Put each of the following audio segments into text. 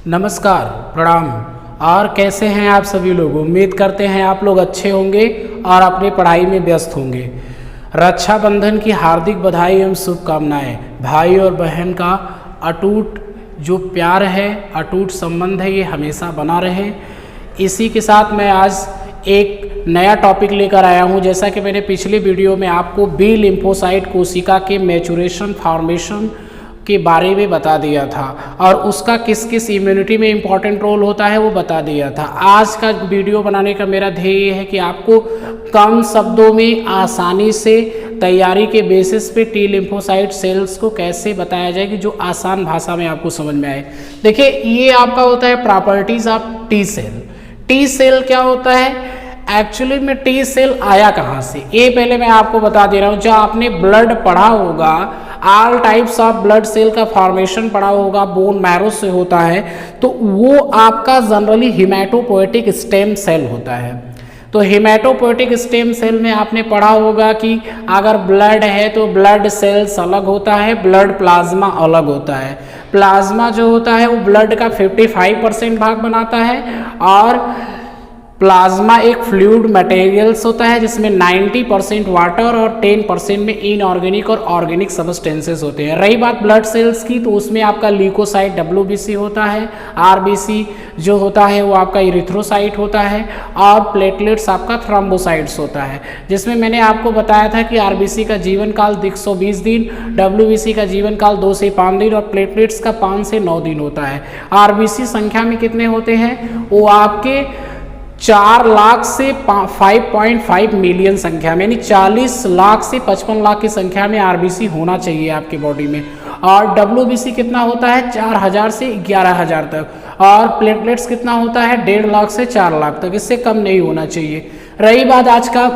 नमस्कार, प्रणाम। और कैसे हैं आप सभी लोग। उम्मीद करते हैं आप लोग अच्छे होंगे और अपनी पढ़ाई में व्यस्त होंगे। रक्षाबंधन की हार्दिक बधाई एवं शुभकामनाएं। भाई और बहन का अटूट जो प्यार है, अटूट संबंध है, ये हमेशा बना रहे। इसी के साथ मैं आज एक नया टॉपिक लेकर आया हूँ। जैसा कि मैंने पिछली वीडियो में आपको बी लिम्फोसाइट कोशिका के मैचुरेशन फॉर्मेशन के बारे में बता दिया था और उसका किस किस इम्यूनिटी में इम्पॉर्टेंट रोल होता है वो बता दिया था। आज का वीडियो बनाने का मेरा ध्येय है कि आपको कम शब्दों में आसानी से तैयारी के बेसिस पे टी लिम्फोसाइट सेल्स को कैसे बताया जाए कि जो आसान भाषा में आपको समझ में आए। देखिए, ये आपका होता है properties of T cell. T cell क्या होता है, एक्चुअली में टी सेल आया कहाँ से, ये पहले मैं आपको बता दे रहा हूँ। जो आपने ब्लड पढ़ा होगा, all types of blood cell का फॉर्मेशन पढ़ा होगा, बोन मैरो से होता है, तो वो आपका जनरली हिमेटोपोएटिक स्टेम सेल होता है। तो हिमेटोपोएटिक स्टेम सेल में आपने पढ़ा होगा कि अगर ब्लड है तो ब्लड सेल्स अलग होता है, ब्लड प्लाज्मा अलग होता है। प्लाज्मा जो होता है वो ब्लड का 55% भाग बनाता है और प्लाज्मा एक फ्लूइड मटेरियल्स होता है जिसमें 90% वाटर और 10% में इनऑर्गेनिक और ऑर्गेनिक सब्सटेंसेस होते हैं। रही बात ब्लड सेल्स की, तो उसमें आपका ल्यूकोसाइट WBC होता है, RBC जो होता है वो आपका इरिथ्रोसाइट होता है और प्लेटलेट्स आपका थ्रोम्बोसाइट्स होता है। जिसमें मैंने आपको बताया था कि RBC का जीवन काल 120 दिन, WBC का जीवन काल 2 से 5 दिन और प्लेटलेट्स का 5 से 9 दिन होता है। RBC संख्या में कितने होते हैं, वो आपके 4 लाख से 5.5 मिलियन संख्या में, यानी 40 लाख से 55 लाख की संख्या में RBC होना चाहिए आपके बॉडी में। और WBC कितना होता है, 4000 से 11000 तक। और प्लेटलेट्स कितना होता है, 1.5 लाख से 4 लाख तक, इससे कम नहीं होना चाहिए। रही बात आज का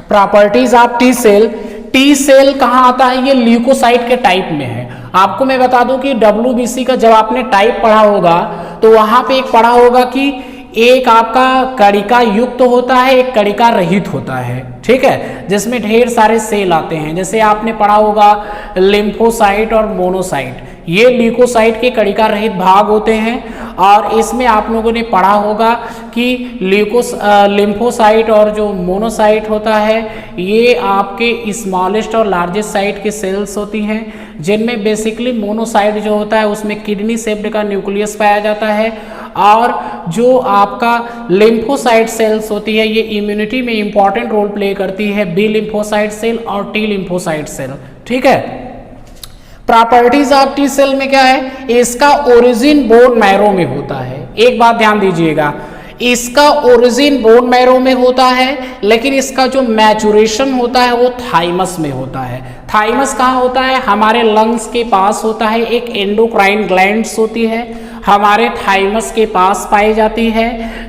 properties of T cell. T cell कहाँ आता है, ये ल्यूकोसाइट के टाइप में है। आपको मैं बता दूं कि WBC का जब आपने टाइप पढ़ा होगा तो वहां पे एक पढ़ा होगा कि एक आपका कणिका युक्त होता है, एक कणिका रहित होता है, ठीक है, जिसमें ढेर सारे सेल आते हैं। जैसे आपने पढ़ा होगा लिम्फोसाइट और मोनोसाइट, ये ल्यूकोसाइट के कणिका रहित भाग होते हैं। और इसमें आप लोगों ने पढ़ा होगा कि लिम्फोसाइट और जो मोनोसाइट होता है ये आपके स्मॉलेस्ट और लार्जेस्ट साइट के सेल्स होती हैं, जिनमें बेसिकली मोनोसाइट जो होता है उसमें किडनी शेप्ड का न्यूक्लियस पाया जाता है। और जो आपका लिम्फोसाइट सेल्स होती है ये इम्यूनिटी में इंपॉर्टेंट रोल प्ले करती है, बी लिम्फोसाइट सेल और टी लिम्फोसाइट सेल, ठीक है। प्रॉपर्टीज ऑफ टी सेल में क्या है, इसका ओरिजिन बोन मैरो में होता है। एक बात ध्यान दीजिएगा, इसका ओरिजिन बोन मैरो में होता है, लेकिन इसका जो मैचुरेशन होता है वो थाइमस में होता है। थाइमस कहाँ होता है, हमारे लंग्स के पास होता है। एक एंडोक्राइन ग्लैंड्स होती है हमारे थाइमस के पास पाई जाती है,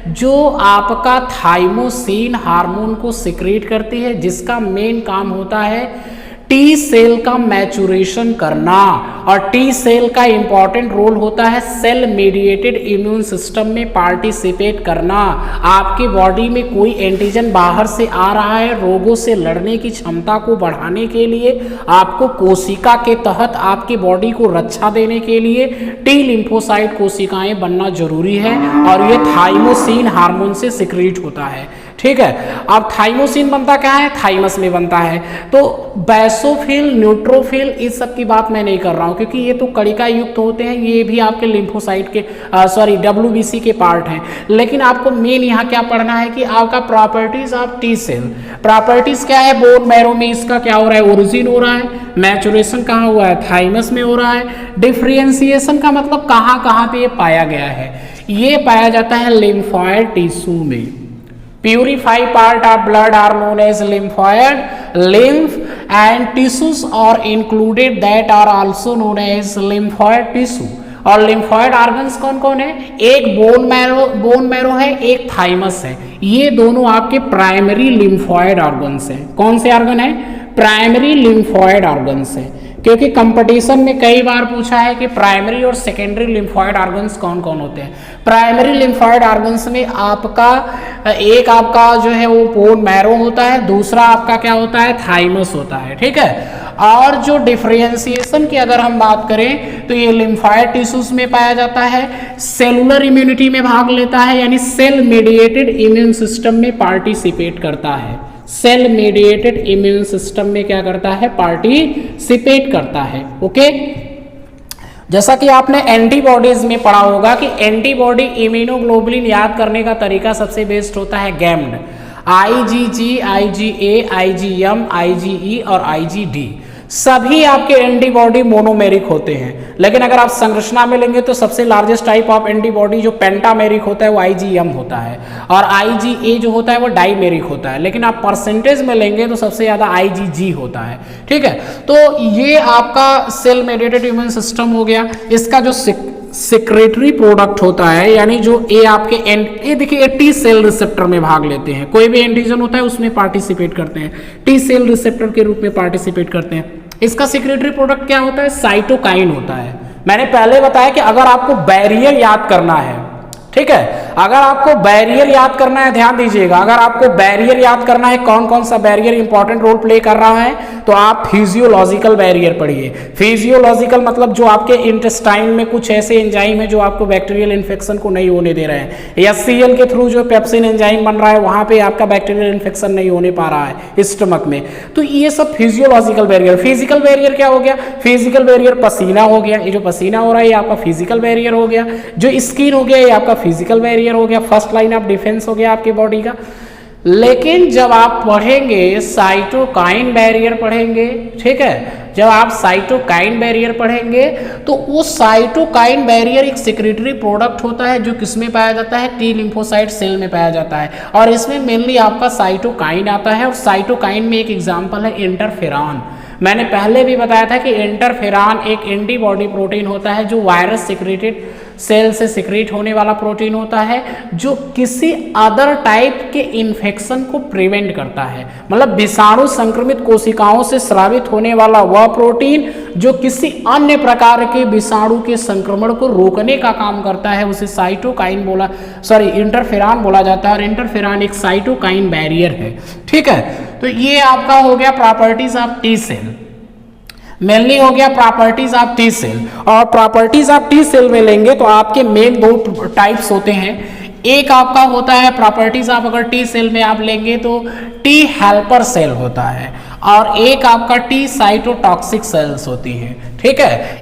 जो आपका थाइमोसिन हार्मोन को सिक्रीट करती है, जिसका मेन काम होता है टी सेल का मैचुरेशन करना। और टी सेल का इंपॉर्टेंट रोल होता है सेल मीडिएटेड इम्यून सिस्टम में पार्टिसिपेट करना। आपकी बॉडी में कोई एंटीजन बाहर से आ रहा है, रोगों से लड़ने की क्षमता को बढ़ाने के लिए, आपको कोशिका के तहत आपकी बॉडी को रक्षा देने के लिए टी लिम्फोसाइट कोशिकाएं बनना जरूरी है। और ये थाइमोसिन हार्मोन से सिक्रीट होता है, ठीक है। अब थाइमोसिन बनता क्या है, थाइमस में बनता है। तो बैसोफिल, न्यूट्रोफिल, इस सब की बात मैं नहीं कर रहा हूं क्योंकि ये तो कणिका युक्त होते हैं, ये भी आपके लिम्फोसाइट के WBC के पार्ट हैं। लेकिन आपको मेन यहाँ क्या पढ़ना है कि आपका properties of T cell. Properties क्या है, बोन मैरो में इसका क्या हो रहा है, ओरिजिन हो रहा है। मैचुरेशन कहाँ हुआ है, थाइमस में हो रहा है। डिफरेंशिएशन का मतलब कहाँ कहाँ पे ये पाया गया है, ये पाया जाता है लिम्फॉइड टिश्यू में। Purified part of blood are known as lymphoid, lymph and tissues are included that are also known as lymphoid tissue। और लिम्फॉइड ऑर्गन्स कौन कौन है, एक बोन मैरो है, एक थाइमस है। ये दोनों आपके प्राइमरी लिम्फॉइड ऑर्गन्स हैं। कौन से ऑर्गन है, प्राइमरी लिम्फॉइड ऑर्गन्स है। क्योंकि कंपटीशन में कई बार पूछा है कि प्राइमरी और सेकेंडरी लिम्फॉइड ऑर्गन्स कौन कौन होते हैं। प्राइमरी लिम्फॉइड ऑर्गन्स में आपका एक आपका जो है वो बोन मैरो होता है, दूसरा आपका क्या होता है, थाइमस होता है, ठीक है। और जो डिफरेंशिएशन की अगर हम बात करें तो ये लिम्फॉइड टिश्यूज में पाया जाता है, सेलुलर इम्यूनिटी में भाग लेता है, यानी सेल मीडिएटेड इम्यून सिस्टम में पार्टिसिपेट करता है। सेल मीडिएटेड इम्यून सिस्टम में क्या करता है, पार्टिसिपेट करता है। ओके, जैसा कि आपने एंटीबॉडीज में पढ़ा होगा कि एंटीबॉडी इम्यूनोग्लोबुलिन याद करने का तरीका सबसे बेस्ट होता है गैम्ड, IgG, IgA, IgM, IgE और IgD। सभी आपके एंटीबॉडी मोनोमेरिक होते हैं, लेकिन अगर आप संरचना में लेंगे तो सबसे लार्जेस्ट टाइप ऑफ एंटीबॉडी जो पेंटामेरिक होता है वो IgM होता है, और IgA जो होता है वो डाइमेरिक होता है, लेकिन आप परसेंटेज में लेंगे तो सबसे ज़्यादा IgG होता है, ठीक है। तो ये आपका सेल मेडिएटेड इम्यून सिस्टम हो गया। इसका जो सेक्रेटरी प्रोडक्ट होता है, यानी जो ये आपके ये देखिए टी सेल रिसेप्टर में भाग लेते हैं, कोई भी एंटीजन होता है उसमें पार्टिसिपेट करते हैं, टी सेल रिसेप्टर के रूप में पार्टिसिपेट करते हैं। इसका सेक्रेटरी प्रोडक्ट क्या होता है, साइटोकाइन होता है। मैंने पहले बताया कि अगर आपको बैरियर याद करना है, ठीक है, अगर आपको बैरियर याद करना है, ध्यान दीजिएगा, अगर आपको बैरियर याद करना है कौन कौन सा बैरियर इंपॉर्टेंट रोल प्ले कर रहा है, तो आप फिजियोलॉजिकल बैरियर पढ़िए। फिजियोलॉजिकल मतलब जो आपके इंटेस्टाइन में कुछ ऐसे एंजाइम है जो आपको बैक्टीरियल इन्फेक्शन को नहीं होने दे रहे हैं, या HCl के थ्रू जो पेप्सिन एंजाइम बन रहा है वहां पे आपका बैक्टीरियल इन्फेक्शन नहीं होने पा रहा है स्टमक में, तो ये सब फिजियोलॉजिकल बैरियर। फिजिकल बैरियर क्या हो गया, फिजिकल बैरियर पसीना हो गया, ये जो पसीना हो रहा है ये आपका फिजिकल बैरियर हो गया। जो स्किन हो गया ये आपका फिजिकल बैरियर हो गया, फर्स्ट लाइन ऑफ डिफेंस हो गया आपके बॉडी का। लेकिन जब आप पढ़ेंगे साइटोकाइन बैरियर पढ़ेंगे, ठीक है, जब आप साइटोकाइन बैरियर पढ़ेंगे तो वो साइटोकाइन बैरियर एक सेक्रेटरी प्रोडक्ट होता है जो किसमें पाया जाता है, टी लिम्फोसाइट सेल में पाया जाता है, और इसमें मेनली आपका साइटोकाइन आता है। और साइटोकाइन में एक एग्जांपल है इंटरफेरॉन। मैंने पहले भी बताया था कि इंटरफेरॉन एक एंटीबॉडी प्रोटीन होता है जो वायरस सिक्रेटेड सेल से सिक्रेट होने वाला प्रोटीन होता है, जो किसी अदर टाइप के इन्फेक्शन को प्रिवेंट करता है। मतलब विषाणु संक्रमित कोशिकाओं से स्रावित होने वाला वह प्रोटीन जो किसी अन्य प्रकार के विषाणु के संक्रमण को रोकने का काम करता है, उसे साइटोकाइन इंटरफेरॉन बोला जाता है। और इंटरफेरॉन एक साइटोकाइन बैरियर है, ठीक है। तो ये आपका हो गया properties of T cell, mainly हो गया प्रॉपर्टीज ऑफ टी सेल। और प्रॉपर्टीज ऑफ टी सेल में लेंगे तो आपके मेन दो टाइप्स होते हैं। एक आपका होता है प्रॉपर्टीज ऑफ, अगर टी सेल में आप लेंगे तो टी हेल्पर सेल होता है, और एक आपका टी साइटोटॉक्सिक सेल्स होती है, ठीक है।